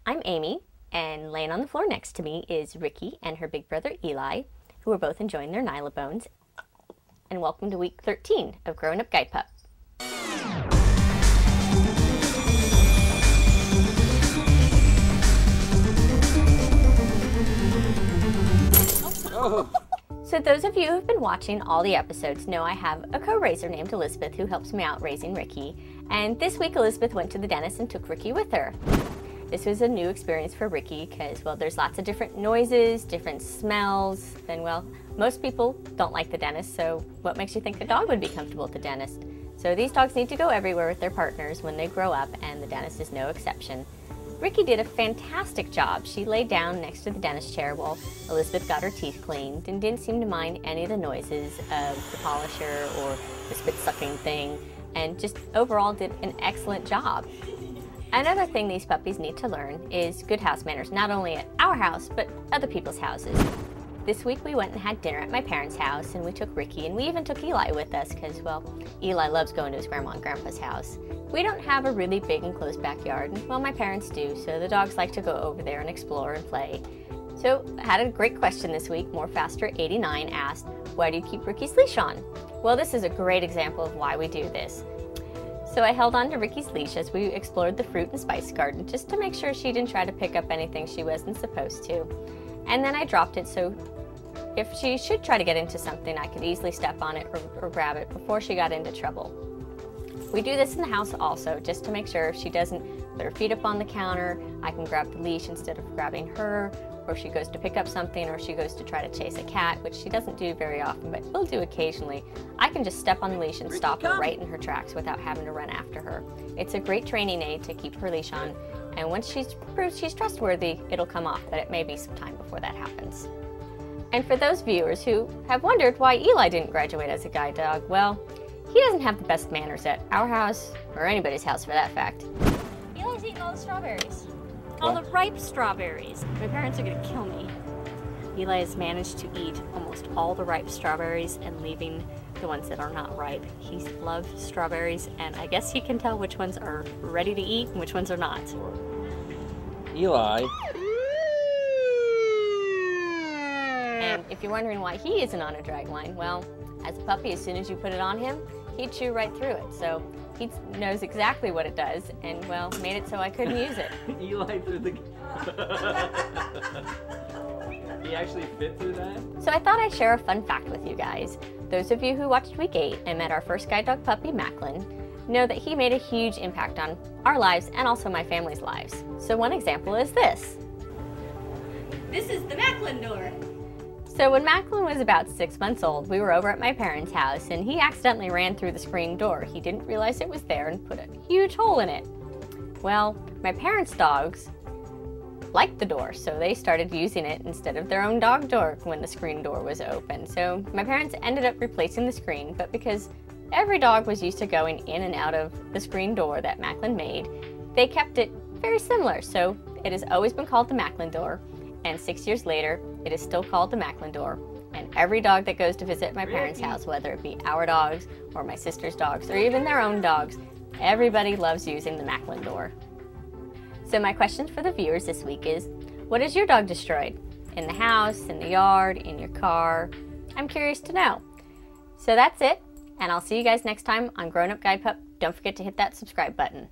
I'm Amy, and laying on the floor next to me is Ricky and her big brother Eli, who are both enjoying their Nylabones. And welcome to week 13 of Growing Up Guide Pup. So those of you who have been watching all the episodes know I have a co-raiser named Elizabeth who helps me out raising Ricky. And this week Elizabeth went to the dentist and took Ricky with her. This was a new experience for Ricky because, well, there's lots of different noises, different smells, and, well, most people don't like the dentist, so what makes you think a dog would be comfortable at the dentist? So these dogs need to go everywhere with their partners when they grow up, and the dentist is no exception. Ricky did a fantastic job. She laid down next to the dentist chair while Elizabeth got her teeth cleaned and didn't seem to mind any of the noises of the polisher or the spit-sucking thing, and just overall did an excellent job. Another thing these puppies need to learn is good house manners, not only at our house, but other people's houses. This week we went and had dinner at my parents' house, and we took Ricky, and we even took Eli with us because, well, Eli loves going to his grandma and grandpa's house. We don't have a really big enclosed backyard, and, well, my parents do, so the dogs like to go over there and explore and play. So I had a great question this week. MoreFaster89 asked, why do you keep Ricky's leash on? Well, this is a great example of why we do this. So I held on to Ricky's leash as we explored the fruit and spice garden just to make sure she didn't try to pick up anything she wasn't supposed to. And then I dropped it so if she should try to get into something, I could easily step on it or grab it before she got into trouble. We do this in the house also just to make sure if she doesn't put her feet up on the counter, I can grab the leash instead of grabbing her, or if she goes to pick up something, or she goes to try to chase a cat, which she doesn't do very often, but will do occasionally. I can just step on the leash and stop her right in her tracks without having to run after her. It's a great training aid to keep her leash on, and once she's proved she's trustworthy, it'll come off, but it may be some time before that happens. And for those viewers who have wondered why Eli didn't graduate as a guide dog, well, he doesn't have the best manners at our house, or anybody's house for that fact. Eli's eating all the strawberries. All the ripe strawberries. My parents are gonna kill me. Eli has managed to eat almost all the ripe strawberries and leaving the ones that are not ripe. He loves strawberries, and I guess he can tell which ones are ready to eat and which ones are not. Eli. And if you're wondering why he isn't on a drag line, well, as a puppy, as soon as you put it on him, he'd chew right through it. So he knows exactly what it does, and, well, made it so I couldn't use it. Eli through the... He actually fit through that? So I thought I'd share a fun fact with you guys. Those of you who watched week 8 and met our first guide dog puppy, Macklin, know that he made a huge impact on our lives and also my family's lives. So one example is this. This is the Macklin door. So when Macklin was about 6 months old, we were over at my parents' house, and he accidentally ran through the screen door. He didn't realize it was there and put a huge hole in it. Well, my parents' dogs liked the door, so they started using it instead of their own dog door when the screen door was open. So my parents ended up replacing the screen, but because every dog was used to going in and out of the screen door that Macklin made, they kept it very similar. So it has always been called the Macklin door. And 6 years later, it is still called the Macklin door. And every dog that goes to visit my parents' house, whether it be our dogs or my sister's dogs or even their own dogs, everybody loves using the Macklin door. So my question for the viewers this week is, what has your dog destroyed? In the house, in the yard, in your car? I'm curious to know. So that's it, and I'll see you guys next time on Grown Up Guide Pup. Don't forget to hit that subscribe button.